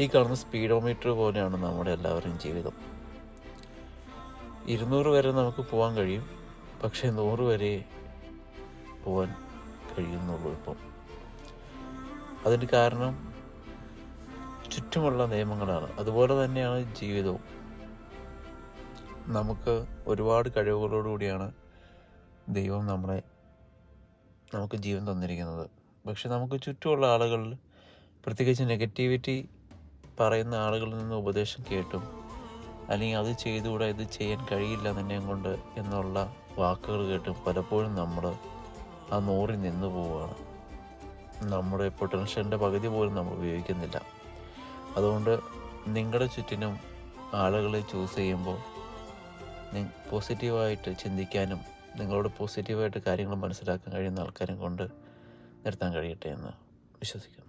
ഈ കാണുന്ന സ്പീഡോമീറ്റർ പോലെയാണ് നമ്മുടെ എല്ലാവരുടെയും ജീവിതം. 200 വരെ നമുക്ക് പോകാൻ കഴിയും, പക്ഷേ 100 വരെ പോകാൻ കഴിയുന്നുള്ളൂ ഇപ്പം. അതിന് കാരണം ചുറ്റുമുള്ള നിയമങ്ങളാണ്. അതുപോലെ തന്നെയാണ് ജീവിതവും. നമുക്ക് ഒരുപാട് കഴിവുകളോടുകൂടിയാണ് ദൈവം നമുക്ക് ജീവൻ തന്നിരിക്കുന്നത്. പക്ഷെ നമുക്ക് ചുറ്റുമുള്ള ആളുകളിൽ, പ്രത്യേകിച്ച് നെഗറ്റിവിറ്റി പറയുന്ന ആളുകളിൽ നിന്ന് ഉപദേശം കേട്ടും, അല്ലെങ്കിൽ അത് ചെയ്തുകൂടെ, ഇത് ചെയ്യാൻ കഴിയില്ല നിന്നെ കൊണ്ട് എന്നുള്ള വാക്കുകൾ കേട്ടും പലപ്പോഴും നമ്മൾ ആ 100 നിന്ന് പോവുകയാണ്. നമ്മുടെ പൊട്ടൻഷ്യലിൻ്റെ പകുതി പോലും നമ്മൾ ഉപയോഗിക്കുന്നില്ല. അതുകൊണ്ട് നിങ്ങളുടെ ചുറ്റിനും ആളുകളെ ചൂസ് ചെയ്യുമ്പോൾ പോസിറ്റീവായിട്ട് ചിന്തിക്കാനും നിങ്ങളോട് പോസിറ്റീവായിട്ട് കാര്യങ്ങൾ മനസ്സിലാക്കാൻ കഴിയുന്ന ആൾക്കാരെ കൊണ്ട് നിർത്താൻ കഴിയട്ടെ എന്ന് വിശ്വസിക്കുന്നു.